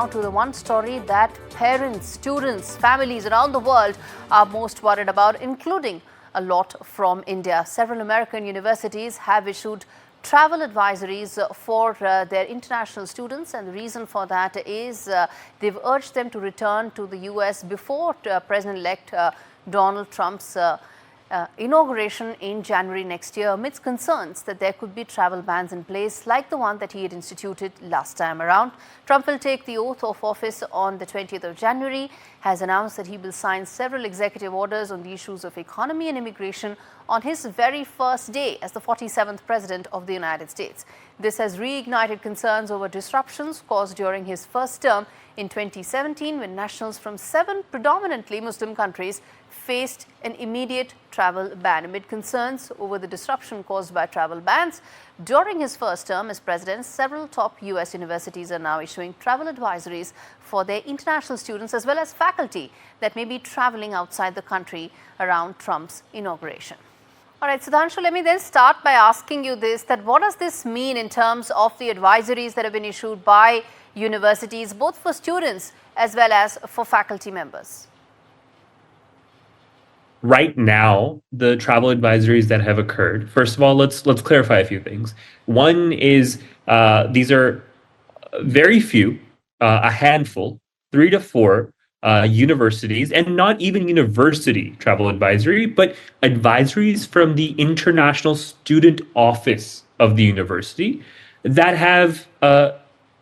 Now to the one story that parents, students, families around the world are most worried about, including a lot from India. Several American universities have issued travel advisories for their international students, and the reason for that is they've urged them to return to the US before President-elect Donald Trump's inauguration in January next year, amidst concerns that there could be travel bans in place like the one that he had instituted last time around. Trump will take the oath of office on the 20th of January, has announced that he will sign several executive orders on the issues of economy and immigration on his very first day as the 47th president of the United States. This has reignited concerns over disruptions caused during his first term in 2017 when nationals from 7 predominantly Muslim countries faced an immediate travel ban. Amid concerns over the disruption caused by travel bans during his first term as president, several top US universities are now issuing travel advisories for their international students as well as faculty that may be traveling outside the country around Trump's inauguration. All right, Sudhanshu, let me then start by asking you this, that what does this mean in terms of the advisories that have been issued by universities, both for students as well as for faculty members? Right now, the travel advisories that have occurred, first of all, let's clarify a few things. One is these are very few, a handful, 3 to 4 universities, and not even university travel advisory, but advisories from the International Student Office of the university that have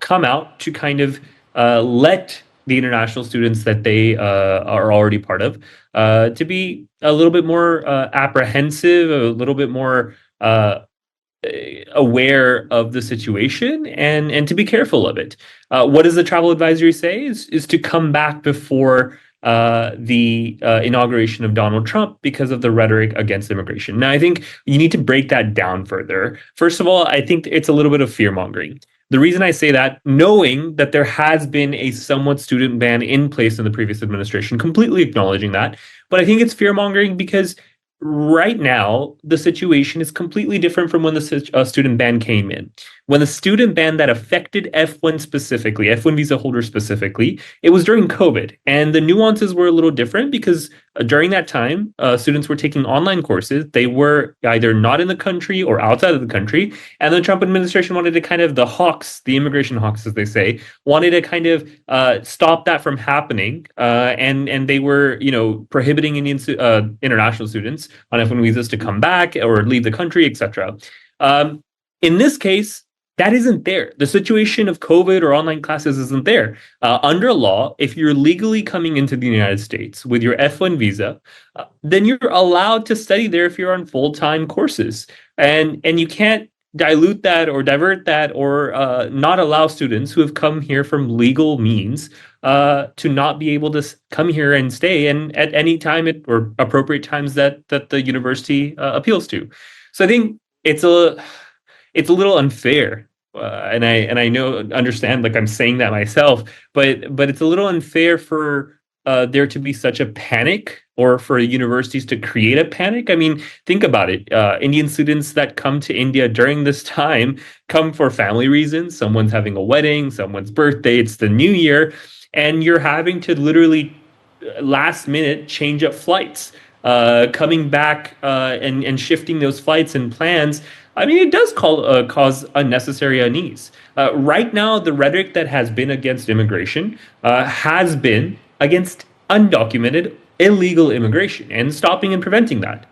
come out to kind of let the international students that they are already part of to be a little bit more apprehensive, a little bit more aware of the situation and to be careful of it. What does the travel advisory say is to come back before the inauguration of Donald Trump because of the rhetoric against immigration. Now, I think you need to break that down further. First of all, I think it's a little bit of fear-mongering. The reason I say that, knowing that there has been a somewhat student ban in place in the previous administration, completely acknowledging that, but I think it's fear-mongering because right now, the situation is completely different from when the student ban came in. When the student ban that affected F1 specifically, F1 visa holders specifically, it was during COVID. And the nuances were a little different because during that time, students were taking online courses. They were either not in the country or outside of the country. And the Trump administration wanted to kind of, the hawks, the immigration hawks, as they say, wanted to kind of stop that from happening. And they were, prohibiting international students on F1 visas to come back or leave the country, etc. In this case, that isn't there. The situation of COVID or online classes isn't there. Under law, if you're legally coming into the United States with your F1 visa, then you're allowed to study there if you're on full-time courses. And you can't dilute that or divert that or not allow students who have come here from legal means to not be able to come here and stay and at any time or appropriate times that the university appeals to. So I think it's a little unfair. And I understand, like I'm saying that myself, but it's a little unfair for there to be such a panic or for universities to create a panic. I mean, think about it. Indian students that come to India during this time come for family reasons. Someone's having a wedding, someone's birthday, it's the new year, and you're having to literally last minute change up flights, coming back and shifting those flights and plans. I mean, it does cause unnecessary unease. Right now, the rhetoric that has been against immigration has been against undocumented, illegal immigration and stopping and preventing that.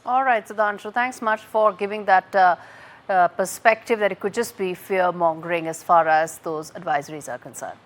All right, Sudhanshu, thanks much for giving that perspective that it could just be fear-mongering as far as those advisories are concerned.